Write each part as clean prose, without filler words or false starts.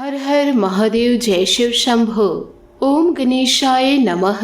हर हर महादेव, जय शिव शंभो। ओम गणेशाय नमः।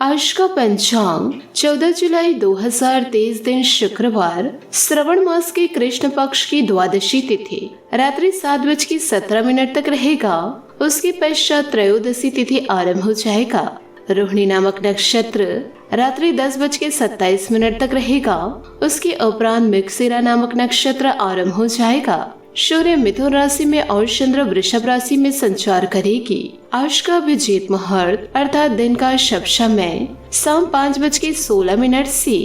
आज का पंचांग 14 जुलाई 2023 दिन शुक्रवार, श्रवण मास के कृष्ण पक्ष की द्वादशी तिथि रात्रि 7:17 तक रहेगा। उसके पश्चात त्रयोदशी तिथि आरंभ हो जाएगा। रोहिणी नामक नक्षत्र रात्रि 10:27 तक रहेगा। उसके उपरांत मृगशिरा नामक नक्षत्र आरंभ हो जाएगा। सूर्य मिथुन राशि में और चंद्र वृषभ राशि में संचार करेगी। आज का अभिजीत मुहूर्त अर्थात दिन का शुभ समय शाम 5:16 से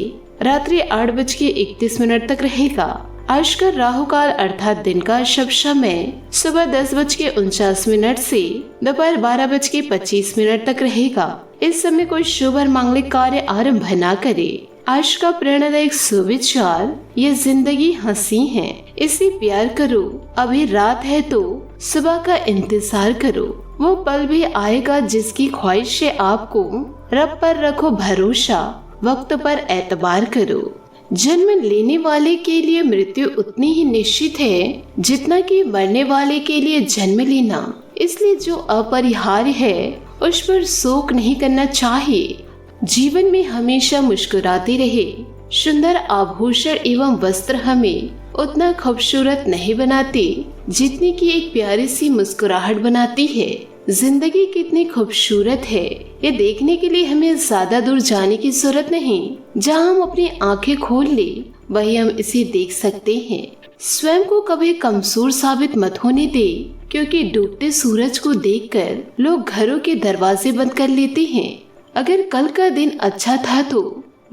रात्रि 8:31 तक रहेगा। आज का राहु काल अर्थात दिन का शुभ समय सुबह 10:49 से दोपहर 12:25 तक रहेगा। इस समय कोई शुभ और मांगलिक कार्य आरंभ न करे। आज का प्रेरणादायक सुविचार, ये जिंदगी हंसी है, इसे प्यार करो, अभी रात है तो सुबह का इंतजार करो, वो पल भी आएगा जिसकी ख्वाहिश है आपको, रब पर रखो भरोसा, वक्त पर एतबार करो। जन्म लेने वाले के लिए मृत्यु उतनी ही निश्चित है जितना कि मरने वाले के लिए जन्म लेना। इसलिए जो अपरिहार्य है उस पर शोक नहीं करना चाहिए। जीवन में हमेशा मुस्कुराते रहे। सुंदर आभूषण एवं वस्त्र हमें उतना खूबसूरत नहीं बनाते जितनी कि एक प्यारी सी मुस्कुराहट बनाती है। जिंदगी कितनी खूबसूरत है, ये देखने के लिए हमें ज्यादा दूर जाने की जरूरत नहीं। जहाँ हम अपनी आंखें खोल ले वही हम इसे देख सकते हैं। स्वयं को कभी कमजोर साबित मत होने दे, क्योंकि डूबते सूरज को देखकर लोग घरों के दरवाजे बंद कर लेते हैं। अगर कल का दिन अच्छा था तो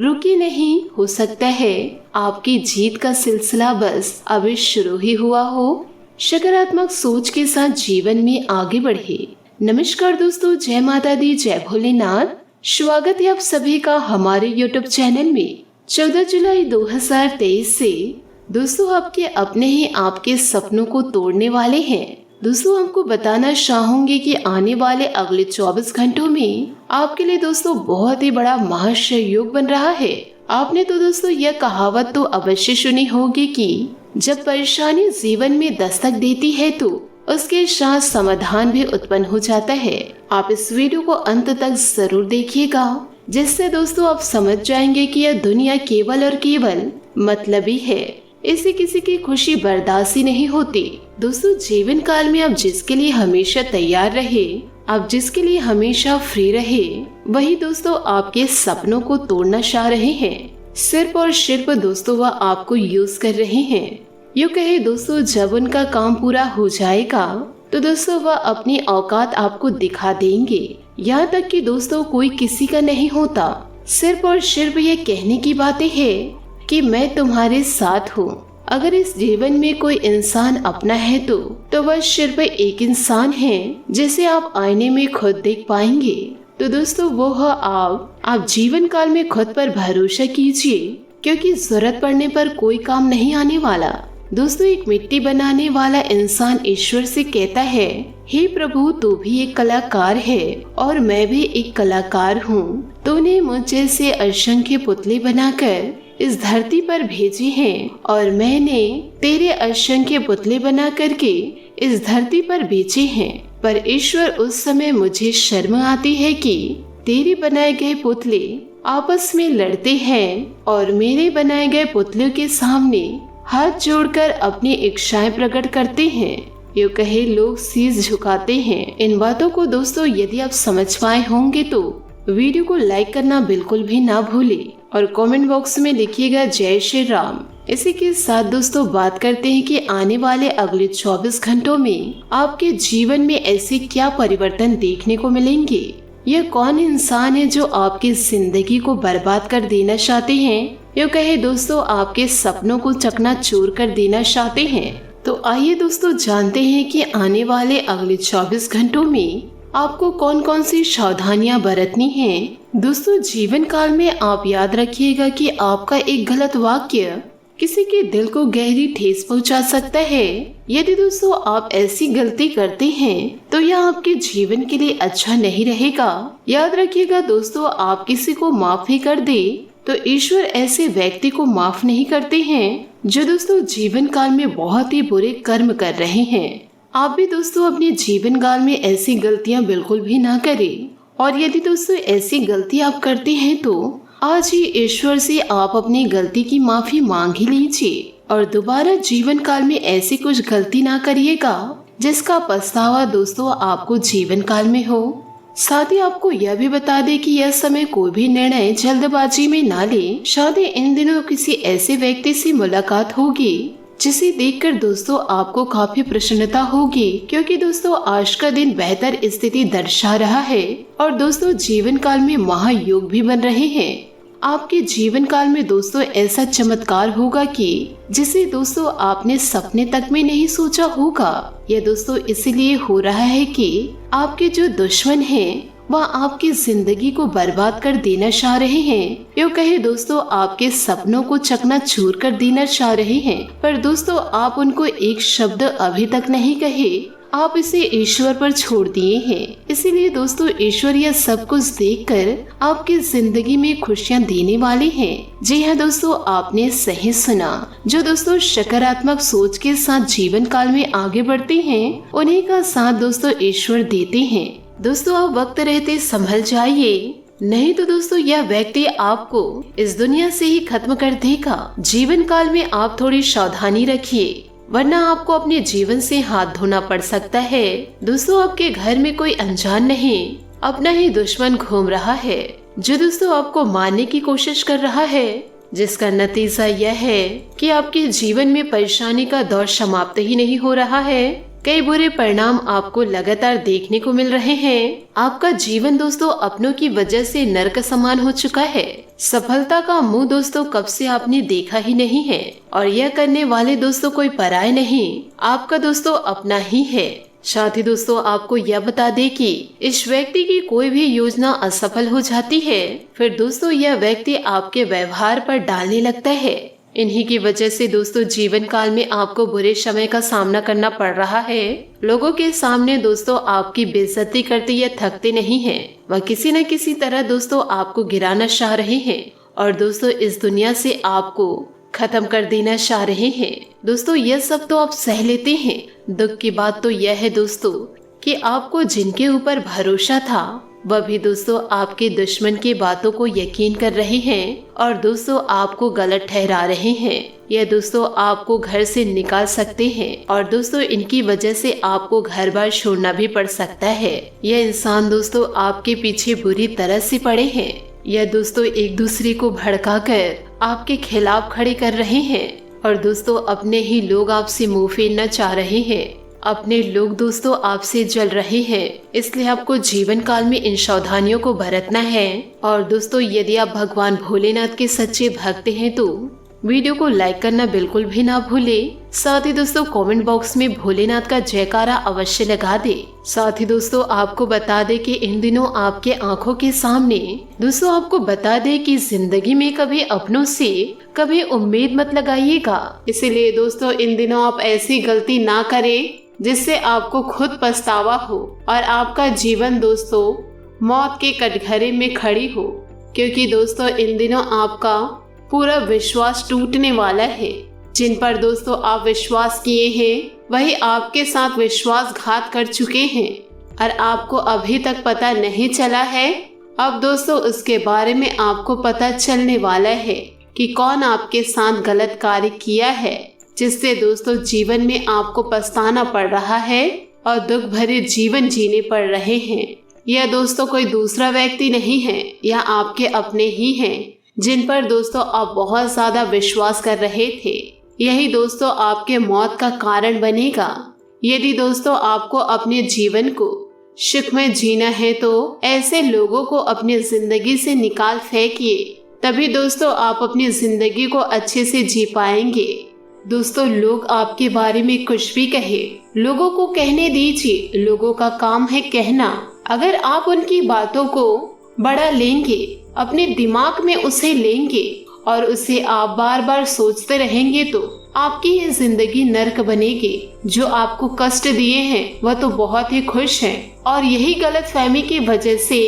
रुकी नहीं, हो सकता है आपकी जीत का सिलसिला बस अभी शुरू ही हुआ हो। सकारात्मक सोच के साथ जीवन में आगे बढ़े। नमस्कार दोस्तों, जय माता दी, जय भोलेनाथ। स्वागत है आप सभी का हमारे YouTube चैनल में। 14 जुलाई 2023 से दोस्तों आपके अपने ही आपके सपनों को तोड़ने वाले हैं। दोस्तों हमको बताना चाहूंगी कि आने वाले अगले 24 घंटों में आपके लिए दोस्तों बहुत ही बड़ा महासंयोग बन रहा है। आपने तो दोस्तों यह कहावत तो अवश्य सुनी होगी कि जब परेशानी जीवन में दस्तक देती है तो उसके साथ समाधान भी उत्पन्न हो जाता है। आप इस वीडियो को अंत तक जरूर देखिएगा, जिससे दोस्तों आप समझ जाएंगे कि यह दुनिया केवल और केवल मतलबी है। इसे किसी की खुशी बर्दाश्त ही नहीं होती। दोस्तों जीवन काल में आप जिसके लिए हमेशा तैयार रहे, आप जिसके लिए हमेशा फ्री रहे, वही दोस्तों आपके सपनों को तोड़ना चाह रहे हैं। सिर्फ और सिर्फ दोस्तों वह आपको यूज कर रहे हैं। यूँ कहे दोस्तों जब उनका काम पूरा हो जाएगा तो दोस्तों वह अपनी औकात आपको दिखा देंगे। यहाँ तक कि दोस्तों कोई किसी का नहीं होता। सिर्फ और सिर्फ ये कहने की बातें हैं कि मैं तुम्हारे साथ हूँ। अगर इस जीवन में कोई इंसान अपना है तो वह सिर्फ एक इंसान है जिसे आप आईने में खुद देख पाएंगे। तो दोस्तों वो है आप जीवन काल में खुद पर भरोसा कीजिए, क्योंकि जरूरत पड़ने पर कोई काम नहीं आने वाला। दोस्तों एक मिट्टी बनाने वाला इंसान ईश्वर से कहता है, हे प्रभु तू भी एक कलाकार है और मैं भी एक कलाकार हूँ। तूने मुझ जैसे असंख्य पुतले बनाकर इस धरती पर भेजे हैं और मैंने तेरे असंख्य पुतले बना करके इस धरती पर बेचे हैं। पर ईश्वर उस समय मुझे शर्म आती है कि तेरे बनाए गए पुतले आपस में लड़ते हैं और मेरे बनाए गए पुतलों के सामने हाथ जोड़कर अपनी इच्छाएं प्रकट करते हैं। यूँ कहे लोग शीश झुकाते हैं। इन बातों को दोस्तों यदि आप समझ पाए होंगे तो वीडियो को लाइक करना बिल्कुल भी ना भूले और कमेंट बॉक्स में लिखिएगा जय श्री राम। इसी के साथ दोस्तों बात करते हैं कि आने वाले अगले 24 घंटों में आपके जीवन में ऐसे क्या परिवर्तन देखने को मिलेंगे। यह कौन इंसान है जो आपकी जिंदगी को बर्बाद कर देना चाहते हैं, यूँ कहे दोस्तों आपके सपनों को चकनाचूर कर देना चाहते हैं। तो आइए दोस्तों जानते हैं कि आने वाले अगले 24 घंटों में आपको कौन कौन सी सावधानियां बरतनी हैं। दोस्तों जीवन काल में आप याद रखिएगा कि आपका एक गलत वाक्य किसी के दिल को गहरी ठेस पहुंचा सकता है। यदि दोस्तों आप ऐसी गलती करते हैं तो यह आपके जीवन के लिए अच्छा नहीं रहेगा। याद रखिएगा दोस्तों आप किसी को माफ ही कर दे तो ईश्वर ऐसे व्यक्ति को माफ नहीं करते हैं जो दोस्तों जीवन काल में बहुत ही बुरे कर्म कर रहे हैं। आप भी दोस्तों अपने जीवन काल में ऐसी गलतियां बिल्कुल भी ना करें। और यदि दोस्तों ऐसी गलती आप करते हैं तो आज ही ईश्वर से आप अपनी गलती की माफी मांग ही लीजिए और दोबारा जीवन काल में ऐसी कुछ गलती ना करिएगा जिसका पछतावा दोस्तों आपको जीवन काल में हो। साथ ही आपको यह भी बता दें कि यह समय कोई भी निर्णय जल्दबाजी में ना ले। शायद इन दिनों किसी ऐसे व्यक्ति से मुलाकात होगी जिसे देखकर दोस्तों आपको काफी प्रसन्नता होगी, क्योंकि दोस्तों आज का दिन बेहतर स्थिति दर्शा रहा है और दोस्तों जीवन काल में महायोग भी बन रहे हैं। आपके जीवन काल में दोस्तों ऐसा चमत्कार होगा कि जिसे दोस्तों आपने सपने तक में नहीं सोचा होगा। यह दोस्तों इसलिए हो रहा है कि आपके जो दुश्मन हैं वह आपकी जिंदगी को बर्बाद कर देना चाह रहे हैं। यूँ कहे दोस्तों आपके सपनों को चकनाचूर कर देना चाह रहे हैं, पर दोस्तों आप उनको एक शब्द अभी तक नहीं कहे। आप इसे ईश्वर पर छोड़ दिए हैं। इसीलिए दोस्तों ईश्वर यह सब कुछ देखकर आपकी जिंदगी में खुशियां देने वाले हैं। जी हाँ दोस्तों, आपने सही सुना। जो दोस्तों सकारात्मक सोच के साथ जीवन काल में आगे बढ़ते हैं उन्हीं का साथ दोस्तों ईश्वर देते हैं। दोस्तों आप वक्त रहते संभल जाइए, नहीं तो दोस्तों यह व्यक्ति आपको इस दुनिया से ही खत्म कर देगा। जीवन काल में आप थोड़ी सावधानी रखिए, वरना आपको अपने जीवन से हाथ धोना पड़ सकता है। दोस्तों आपके घर में कोई अनजान नहीं, अपना ही दुश्मन घूम रहा है जो दोस्तों आपको मारने की कोशिश कर रहा है, जिसका नतीजा यह है कि आपके जीवन में परेशानी का दौर समाप्त ही नहीं हो रहा है। कई बुरे परिणाम आपको लगातार देखने को मिल रहे हैं। आपका जीवन दोस्तों अपनों की वजह से नरक समान हो चुका है। सफलता का मुंह दोस्तों कब से आपने देखा ही नहीं है, और यह करने वाले दोस्तों कोई पराये नहीं, आपका दोस्तों अपना ही है। साथ ही दोस्तों आपको यह बता दे कि इस व्यक्ति की कोई भी योजना असफल हो जाती है, फिर दोस्तों यह व्यक्ति आपके व्यवहार पर डालने लगता है। इन्हीं की वजह से दोस्तों जीवन काल में आपको बुरे समय का सामना करना पड़ रहा है। लोगों के सामने दोस्तों आपकी बेइज्जती करते या थकते नहीं हैं, वह किसी न किसी तरह दोस्तों आपको गिराना चाह रहे हैं और दोस्तों इस दुनिया से आपको खत्म कर देना चाह रहे हैं। दोस्तों यह सब तो आप सह लेते हैं। दुख की बात तो यह है दोस्तों कि आपको जिनके ऊपर भरोसा था वह भी दोस्तों आपके दुश्मन की बातों को यकीन कर रहे हैं और दोस्तों आपको गलत ठहरा रहे हैं। यह दोस्तों आपको घर से निकाल सकते हैं और दोस्तों इनकी वजह से आपको घर बार छोड़ना भी पड़ सकता है। यह इंसान दोस्तों आपके पीछे बुरी तरह से पड़े हैं। यह दोस्तों एक दूसरे को भड़काकर आपके खिलाफ खड़े कर रहे हैं और दोस्तों अपने ही लोग आपसे मुंह फेरना चाह रहे हैं। अपने लोग दोस्तों आपसे जल रहे हैं, इसलिए आपको जीवन काल में इन सावधानियों को बरतना है। और दोस्तों यदि आप भगवान भोलेनाथ के सच्चे भक्त हैं तो वीडियो को लाइक करना बिल्कुल भी ना भूलें। साथ ही दोस्तों कमेंट बॉक्स में भोलेनाथ का जयकारा अवश्य लगा दे। साथ ही दोस्तों आपको बता दे कि इन दिनों आपके आंखों के सामने दोस्तों आपको बता दे कि जिंदगी में कभी अपनों से कभी उम्मीद मत लगाइएगा। इसीलिए दोस्तों इन दिनों आप ऐसी गलती ना करें जिससे आपको खुद पछतावा हो और आपका जीवन दोस्तों मौत के कटघरे में खड़ी हो, क्योंकि दोस्तों इन दिनों आपका पूरा विश्वास टूटने वाला है। जिन पर दोस्तों आप विश्वास किए हैं वही आपके साथ विश्वासघात कर चुके हैं और आपको अभी तक पता नहीं चला है। अब दोस्तों उसके बारे में आपको पता चलने वाला है कि कौन आपके साथ गलत कार्य किया है, जिससे दोस्तों जीवन में आपको पछताना पड़ रहा है और दुख भरे जीवन जीने पड़ रहे हैं। यह दोस्तों कोई दूसरा व्यक्ति नहीं है, यह आपके अपने ही हैं, जिन पर दोस्तों आप बहुत ज्यादा विश्वास कर रहे थे। यही दोस्तों आपके मौत का कारण बनेगा। यदि दोस्तों आपको अपने जीवन को सुख में जीना है तो ऐसे लोगों को अपनी जिंदगी से निकाल फेंकिए, तभी दोस्तों आप अपनी जिंदगी को अच्छे से जी पाएंगे। दोस्तों लोग आपके बारे में कुछ भी कहे, लोगों को कहने दीजिए, लोगों का काम है कहना। अगर आप उनकी बातों को बड़ा लेंगे, अपने दिमाग में उसे लेंगे और उसे आप बार बार सोचते रहेंगे तो आपकी ये जिंदगी नर्क बनेगी। जो आपको कष्ट दिए हैं वह तो बहुत ही खुश हैं और यही गलतफहमी की वजह से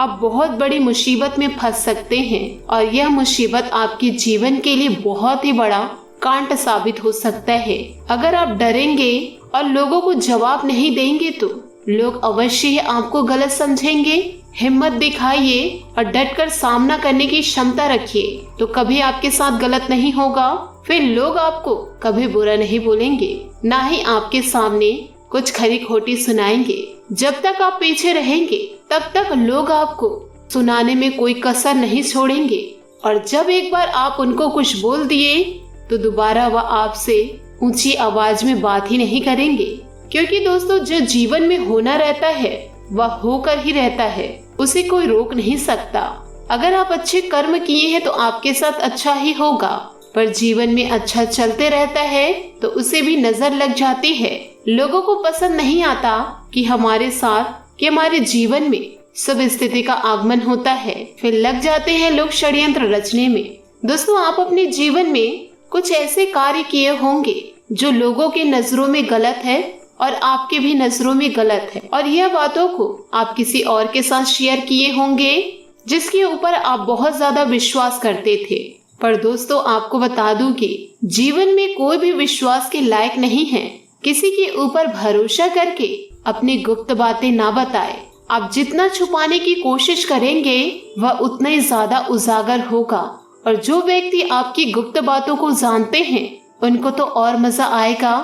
आप बहुत बड़ी मुसीबत में फंस सकते हैं और यह मुसीबत आपके जीवन के लिए बहुत ही बड़ा कांट साबित हो सकता है। अगर आप डरेंगे और लोगों को जवाब नहीं देंगे तो लोग अवश्य ही आपको गलत समझेंगे। हिम्मत दिखाइए और डटकर सामना करने की क्षमता रखिए, तो कभी आपके साथ गलत नहीं होगा। फिर लोग आपको कभी बुरा नहीं बोलेंगे, ना ही आपके सामने कुछ खरी खोटी सुनाएंगे। जब तक आप पीछे रहेंगे तब तक लोग आपको सुनाने में कोई कसर नहीं छोड़ेंगे, और जब एक बार आप उनको कुछ बोल दिए तो दोबारा वह आपसे ऊंची आवाज में बात ही नहीं करेंगे। क्योंकि दोस्तों, जो जीवन में होना रहता है वह होकर ही रहता है, उसे कोई रोक नहीं सकता। अगर आप अच्छे कर्म किए हैं तो आपके साथ अच्छा ही होगा, पर जीवन में अच्छा चलते रहता है तो उसे भी नजर लग जाती है। लोगों को पसंद नहीं आता कि हमारे जीवन में सब स्थिति का आगमन होता है, फिर लग जाते हैं लोग षड्यंत्र रचने में। दोस्तों, आप अपने जीवन में कुछ ऐसे कार्य किए होंगे जो लोगों के नजरों में गलत है और आपके भी नजरों में गलत है, और यह बातों को आप किसी और के साथ शेयर किए होंगे जिसके ऊपर आप बहुत ज्यादा विश्वास करते थे। पर दोस्तों, आपको बता दूं कि जीवन में कोई भी विश्वास के लायक नहीं है। किसी के ऊपर भरोसा करके अपनी गुप्त बातें ना बताए। आप जितना छुपाने की कोशिश करेंगे वह उतना ही ज्यादा उजागर होगा, और जो व्यक्ति आपकी गुप्त बातों को जानते हैं उनको तो और मजा आएगा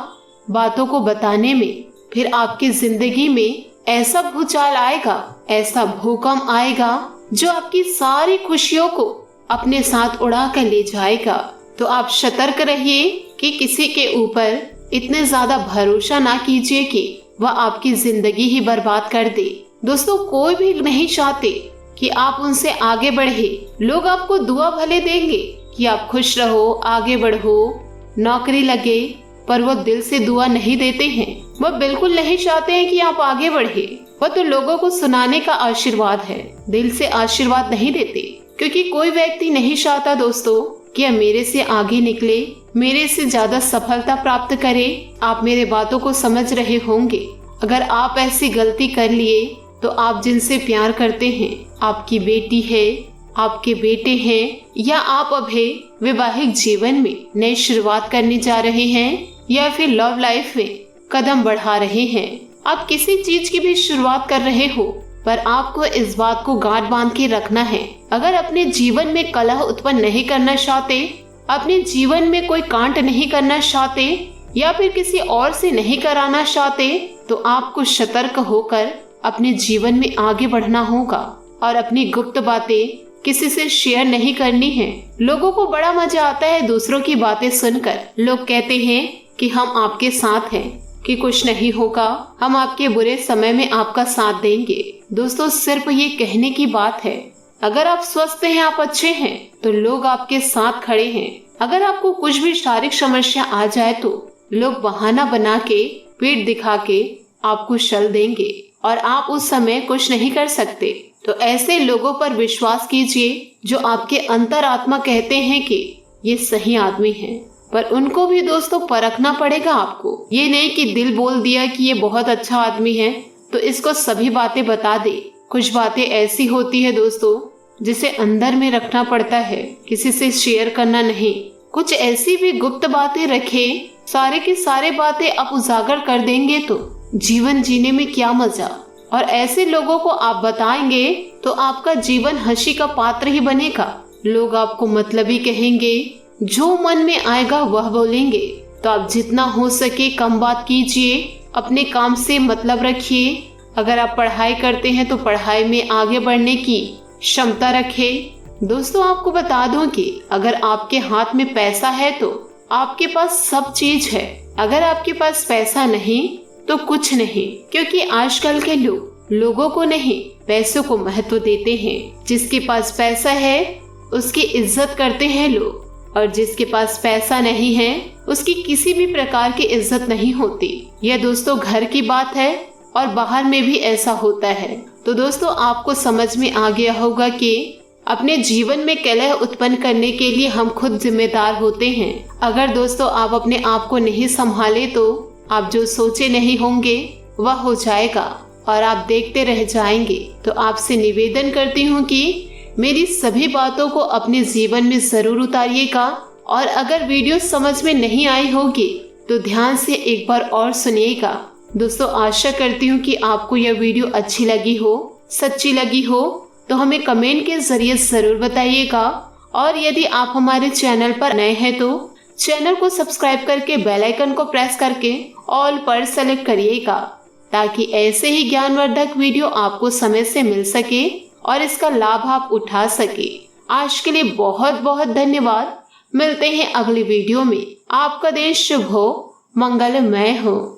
बातों को बताने में। फिर आपकी जिंदगी में ऐसा भूचाल आएगा, ऐसा भूकंप आएगा जो आपकी सारी खुशियों को अपने साथ उड़ा कर ले जाएगा। तो आप सतर्क रहिए कि किसी के ऊपर इतने ज्यादा भरोसा ना कीजिए कि वह आपकी जिंदगी ही बर्बाद कर दे। दोस्तों, कोई भी नहीं चाहते कि आप उनसे आगे बढ़े। लोग आपको दुआ भले देंगे कि आप खुश रहो, आगे बढ़ो, नौकरी लगे, पर वो दिल से दुआ नहीं देते हैं। वो बिल्कुल नहीं चाहते हैं कि आप आगे बढ़े। वो तो लोगों को सुनाने का आशीर्वाद है, दिल से आशीर्वाद नहीं देते। क्योंकि कोई व्यक्ति नहीं चाहता दोस्तों कि आप मेरे से आगे निकले, मेरे से ज्यादा सफलता प्राप्त करे। आप मेरे बातों को समझ रहे होंगे। अगर आप ऐसी गलती कर लिए तो आप जिनसे प्यार करते हैं, आपकी बेटी है, आपके बेटे हैं, या आप अभी वैवाहिक जीवन में नई शुरुआत करने जा रहे हैं, या फिर लव लाइफ में कदम बढ़ा रहे हैं, आप किसी चीज की भी शुरुआत कर रहे हो, पर आपको इस बात को गांठ बांध के रखना है। अगर अपने जीवन में कलह उत्पन्न नहीं करना चाहते, अपने जीवन में कोई कांट नहीं करना चाहते, या फिर किसी और से नहीं कराना चाहते, तो आपको सतर्क होकर अपने जीवन में आगे बढ़ना होगा और अपनी गुप्त बातें किसी से शेयर नहीं करनी है। लोगों को बड़ा मजा आता है दूसरों की बातें सुनकर। लोग कहते हैं कि हम आपके साथ हैं, कि कुछ नहीं होगा, हम आपके बुरे समय में आपका साथ देंगे। दोस्तों, सिर्फ ये कहने की बात है। अगर आप स्वस्थ हैं, आप अच्छे हैं, तो लोग आपके साथ खड़े हैं। अगर आपको कुछ भी शारीरिक समस्या आ जाए तो लोग बहाना बना के, पीठ दिखा के आपको शल देंगे, और आप उस समय कुछ नहीं कर सकते। तो ऐसे लोगों पर विश्वास कीजिए जो आपके अंतरात्मा कहते हैं कि ये सही आदमी है, पर उनको भी दोस्तों परखना पड़ेगा आपको। ये नहीं कि दिल बोल दिया कि ये बहुत अच्छा आदमी है तो इसको सभी बातें बता दे। कुछ बातें ऐसी होती है दोस्तों जिसे अंदर में रखना पड़ता है, किसी से शेयर करना नहीं। कुछ ऐसी भी गुप्त बातें रखे, सारे की सारे बातें आप उजागर कर देंगे तो जीवन जीने में क्या मजा। और ऐसे लोगों को आप बताएंगे तो आपका जीवन हंसी का पात्र ही बनेगा। लोग आपको मतलबी कहेंगे, जो मन में आएगा वह बोलेंगे। तो आप जितना हो सके कम बात कीजिए, अपने काम से मतलब रखिए। अगर आप पढ़ाई करते हैं तो पढ़ाई में आगे बढ़ने की क्षमता रखें। दोस्तों, आपको बता दूं कि अगर आपके हाथ में पैसा है तो आपके पास सब चीज है, अगर आपके पास पैसा नहीं तो कुछ नहीं। क्योंकि आजकल के लोग लोगों को नहीं, पैसों को महत्व देते हैं। जिसके पास पैसा है उसकी इज्जत करते हैं लोग, और जिसके पास पैसा नहीं है उसकी किसी भी प्रकार की इज्जत नहीं होती। यह दोस्तों घर की बात है और बाहर में भी ऐसा होता है। तो दोस्तों, आपको समझ में आ गया होगा कि अपने जीवन में कलह उत्पन्न करने के लिए हम खुद जिम्मेदार होते हैं। अगर दोस्तों आप अपने आप को नहीं संभाले तो आप जो सोचे नहीं होंगे वह हो जाएगा और आप देखते रह जाएंगे। तो आपसे निवेदन करती हूँ कि मेरी सभी बातों को अपने जीवन में जरूर उतारिएगा और अगर वीडियो समझ में नहीं आई होगी तो ध्यान से एक बार और सुनिएगा। दोस्तों, आशा करती हूँ कि आपको यह वीडियो अच्छी लगी हो, सच्ची लगी हो तो हमें कमेंट के जरिए जरूर बताइएगा। और यदि आप हमारे चैनल पर नए हैं तो चैनल को सब्सक्राइब करके बेल आइकन को प्रेस करके ऑल पर सेलेक्ट करिएगा, ताकि ऐसे ही ज्ञानवर्धक वीडियो आपको समय से मिल सके और इसका लाभ आप उठा सके। आज के लिए बहुत बहुत धन्यवाद। मिलते हैं अगली वीडियो में। आपका दिन शुभ हो, मंगलमय हो।